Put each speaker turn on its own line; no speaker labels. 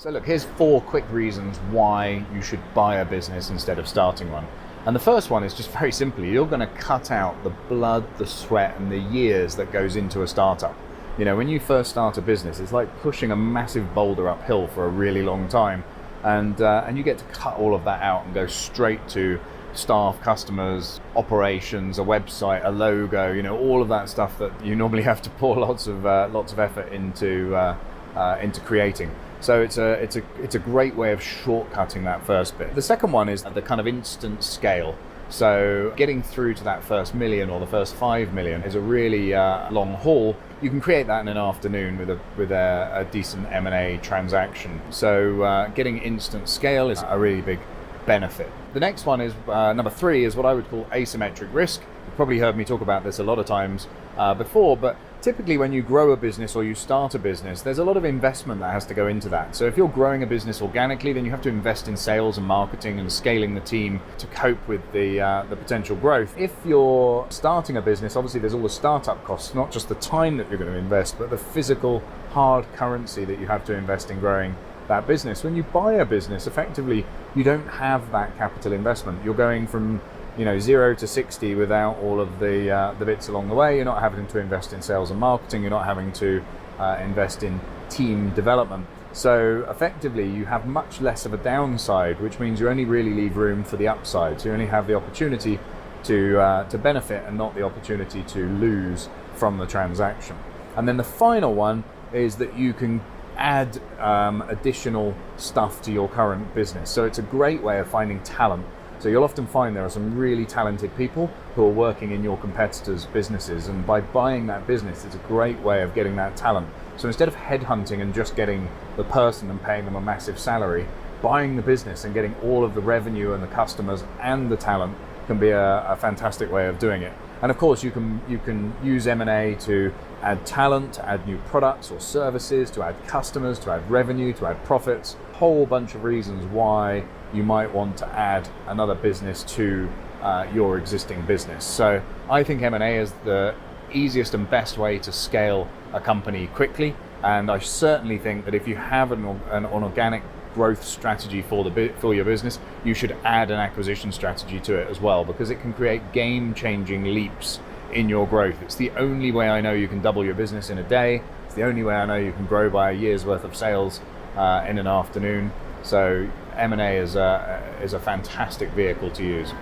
So look, here's 4 quick reasons why you should buy a business instead of starting one. And the first one is just very simply, you're going to cut out the blood, the sweat, and the years that goes into a startup. You know, when you first start a business, it's like pushing a massive boulder uphill for a really long time. And you get to cut all of that out and go straight to staff, customers, operations, a website, a logo, you know, all of that stuff that you normally have to pour lots of effort into creating. So it's a great way of shortcutting that first bit. The second one is the kind of instant scale. So getting through to that first million or the first 5 million is a really long haul. You can create that in an afternoon with a decent M&A transaction. So getting instant scale is a really big benefit. The next one is number 3 is what I would call asymmetric risk. You've probably heard me talk about this a lot of times before, but typically when you grow a business or you start a business, there's a lot of investment that has to go into that. So if you're growing a business organically, then you have to invest in sales and marketing and scaling the team to cope with the potential growth. If you're starting a business, obviously there's all the startup costs, not just the time that you're going to invest, but the physical hard currency that you have to invest in growing that business. When you buy a business, effectively, you don't have that capital investment. You're going from 0 to 60 without all of the bits along the way. You're not having to invest in sales and marketing. You're not having to invest in team development. So effectively, you have much less of a downside, which means you only really leave room for the upside. So you only have the opportunity to benefit and not the opportunity to lose from the transaction. And then the final one is that you can add additional stuff to your current business. So it's a great way of finding talent. So you'll often find there are some really talented people who are working in your competitors' businesses, and by buying that business, it's a great way of getting that talent. So instead of headhunting and just getting the person and paying them a massive salary, buying the business and getting all of the revenue and the customers and the talent can be a fantastic way of doing it. And of course, you can use M&A to add talent, to add new products or services, to add customers, to add revenue, to add profits. A whole bunch of reasons why you might want to add another business to your existing business. So I think M&A is the easiest and best way to scale a company quickly. And I certainly think that if you have an organic growth strategy for your business, you should add an acquisition strategy to it as well, because it can create game-changing leaps in your growth. It's the only way I know you can double your business in a day. It's the only way I know you can grow by a year's worth of sales in an afternoon. So M&A is a fantastic vehicle to use.